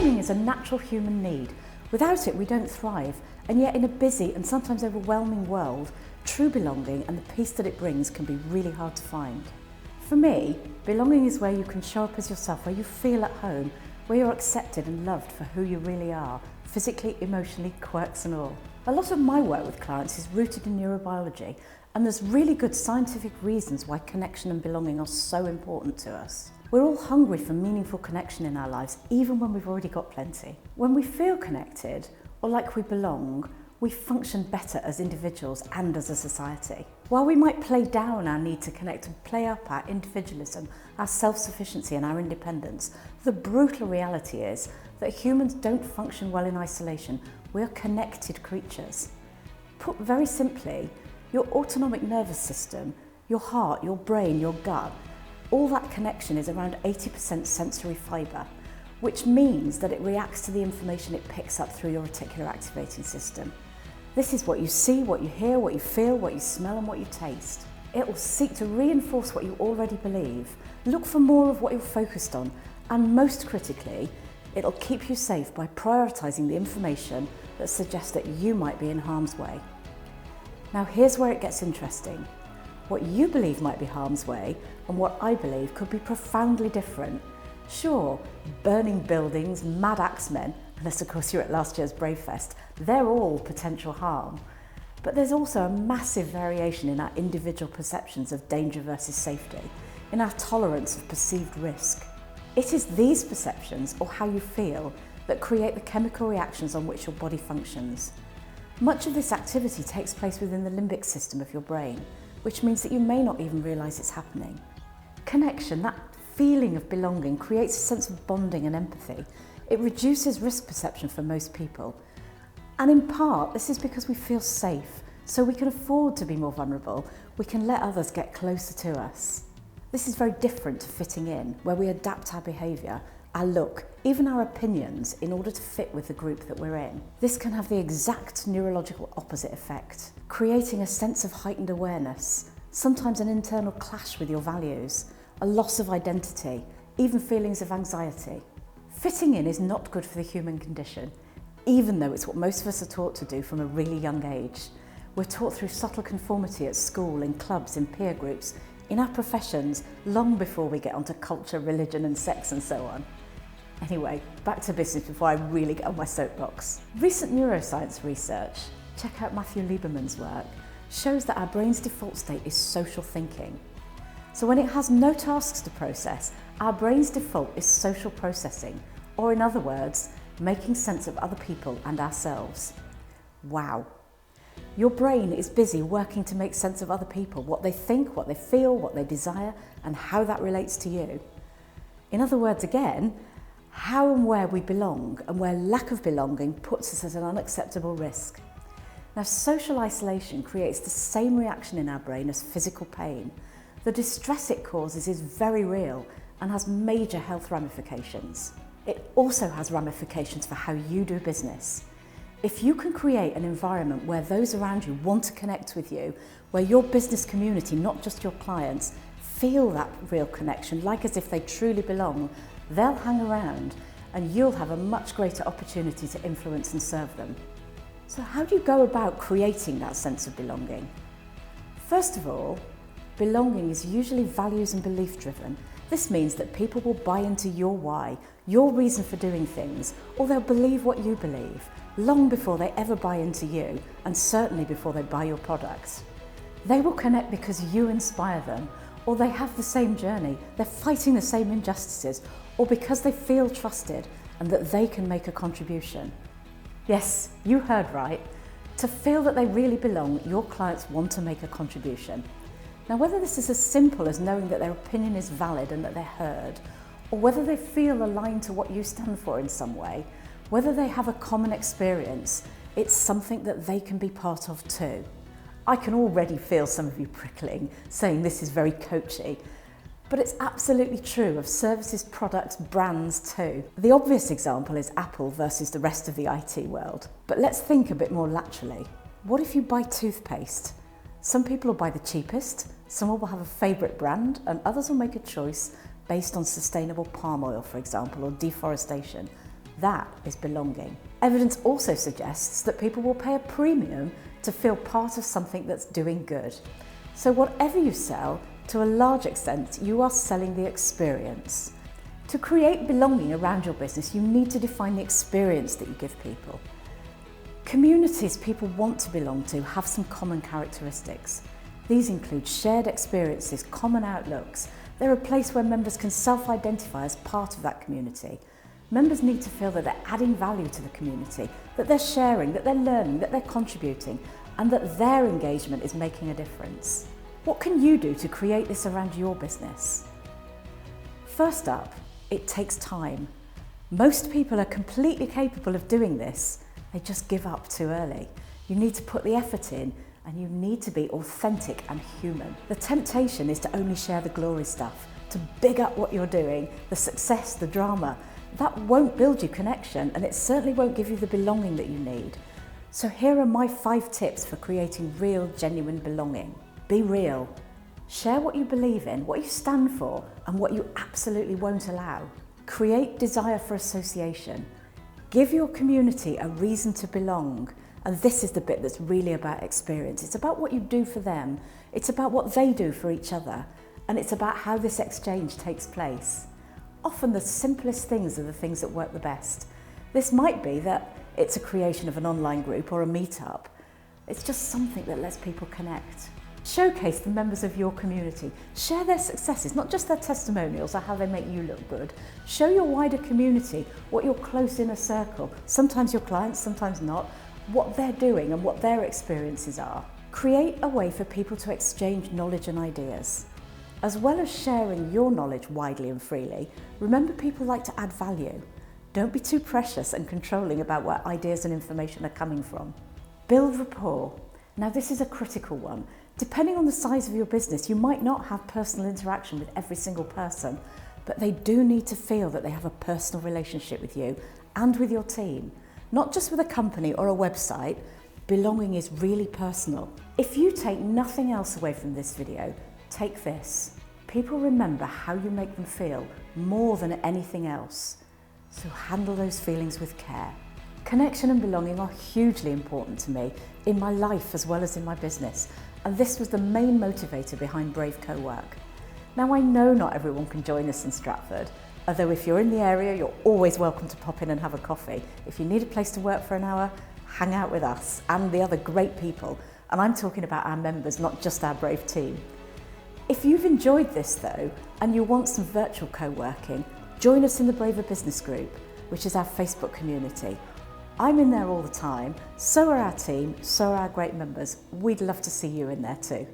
Belonging is a natural human need. Without it, we don't thrive. And yet in a busy and sometimes overwhelming world, true belonging and the peace that it brings can be really hard to find. For me, belonging is where you can show up as yourself, where you feel at home, where you're accepted and loved for who you really are, physically, emotionally, quirks and all. A lot of my work with clients is rooted in neurobiology, and there's really good scientific reasons why connection and belonging are so important to us. We're all hungry for meaningful connection in our lives, even when we've already got plenty. When we feel connected, or like we belong, we function better as individuals and as a society. While we might play down our need to connect and play up our individualism, our self-sufficiency and our independence, the brutal reality is that humans don't function well in isolation. We're connected creatures. Put very simply, your autonomic nervous system, your heart, your brain, your gut, all that connection is around 80% sensory fibre, which means that it reacts to the information it picks up through your reticular activating system. This is what you see, what you hear, what you feel, what you smell and what you taste. It will seek to reinforce what you already believe, look for more of what you're focused on, and most critically, it'll keep you safe by prioritising the information that suggests that you might be in harm's way. Now here's where it gets interesting. What you believe might be harm's way and what I believe could be profoundly different. Sure, burning buildings, mad axemen, unless of course you're at last year's Bravefest, they're all potential harm. But there's also a massive variation in our individual perceptions of danger versus safety, in our tolerance of perceived risk. It is these perceptions, or how you feel, that create the chemical reactions on which your body functions. Much of this activity takes place within the limbic system of your brain, which means that you may not even realise it's happening. Connection, that feeling of belonging, creates a sense of bonding and empathy. It reduces risk perception for most people. And in part, this is because we feel safe, so we can afford to be more vulnerable. We can let others get closer to us. This is very different to fitting in, where we adapt our behaviour, our look, even our opinions in order to fit with the group that we're in. This can have the exact neurological opposite effect, creating a sense of heightened awareness, sometimes an internal clash with your values, a loss of identity, even feelings of anxiety. Fitting in is not good for the human condition, even though it's what most of us are taught to do from a really young age. We're taught through subtle conformity at school, in clubs, in peer groups, in our professions, long before we get onto culture, religion and sex and so on. Anyway, back to business before I really get on my soapbox. Recent neuroscience research, check out Matthew Lieberman's work, shows that our brain's default state is social thinking. So when it has no tasks to process, our brain's default is social processing, or in other words, making sense of other people and ourselves. Wow. Your brain is busy working to make sense of other people, what they think, what they feel, what they desire, and how that relates to you. In other words, again, how and where we belong and where lack of belonging puts us at an unacceptable risk. Now, social isolation creates the same reaction in our brain as physical pain. The distress it causes is very real and has major health ramifications. It also has ramifications for how you do business. If you can create an environment where those around you want to connect with you, where your business community, not just your clients, feel that real connection, like as if they truly belong, they'll hang around and you'll have a much greater opportunity to influence and serve them. So how do you go about creating that sense of belonging? First of all, belonging is usually values and belief driven. This means that people will buy into your why, your reason for doing things, or they'll believe what you believe, long before they ever buy into you, and certainly before they buy your products. They will connect because you inspire them, or they have the same journey, they're fighting the same injustices, or because they feel trusted and that they can make a contribution. Yes, you heard right. To feel that they really belong, your clients want to make a contribution. Now, whether this is as simple as knowing that their opinion is valid and that they're heard, or whether they feel aligned to what you stand for in some way, whether they have a common experience, it's something that they can be part of too. I can already feel some of you prickling, saying this is very coachy, but it's absolutely true of services, products, brands too. The obvious example is Apple versus the rest of the IT world. But let's think a bit more laterally. What if you buy toothpaste? Some people will buy the cheapest, some will have a favourite brand, and others will make a choice based on sustainable palm oil, for example, or deforestation. That is belonging. Evidence also suggests that people will pay a premium to feel part of something that's doing good. So whatever you sell, to a large extent, you are selling the experience. To create belonging around your business, you need to define the experience that you give people. Communities people want to belong to have some common characteristics. These include shared experiences, common outlooks. They're a place where members can self-identify as part of that community. Members need to feel that they're adding value to the community, that they're sharing, that they're learning, that they're contributing, and that their engagement is making a difference. What can you do to create this around your business? First up, it takes time. Most people are completely capable of doing this. They just give up too early. You need to put the effort in, and you need to be authentic and human. The temptation is to only share the glory stuff, to big up what you're doing, the success, the drama. That won't build you connection, and it certainly won't give you the belonging that you need. So here are my 5 tips for creating real, genuine belonging. Be real. Share what you believe in, what you stand for, and what you absolutely won't allow. Create desire for association. Give your community a reason to belong. And this is the bit that's really about experience. It's about what you do for them. It's about what they do for each other. And it's about how this exchange takes place. Often the simplest things are the things that work the best. This might be that it's a creation of an online group or a meetup. It's just something that lets people connect. Showcase the members of your community. Share their successes, not just their testimonials or how they make you look good. Show your wider community what your close inner circle, sometimes your clients, sometimes not, what they're doing and what their experiences are. Create a way for people to exchange knowledge and ideas. As well as sharing your knowledge widely and freely, remember people like to add value. Don't be too precious and controlling about where ideas and information are coming from. Build rapport. Now this is a critical one. Depending on the size of your business, you might not have personal interaction with every single person, but they do need to feel that they have a personal relationship with you and with your team. Not just with a company or a website, belonging is really personal. If you take nothing else away from this video, take this. People remember how you make them feel more than anything else. So handle those feelings with care. Connection and belonging are hugely important to me in my life as well as in my business. And this was the main motivator behind Brave Co-work. Now I know not everyone can join us in Stratford, although if you're in the area, you're always welcome to pop in and have a coffee. If you need a place to work for an hour, hang out with us and the other great people. And I'm talking about our members, not just our Brave team. If you've enjoyed this though, and you want some virtual co-working, join us in the Braver Business Group, which is our Facebook community. I'm in there all the time, so are our team, so are our great members. We'd love to see you in there too.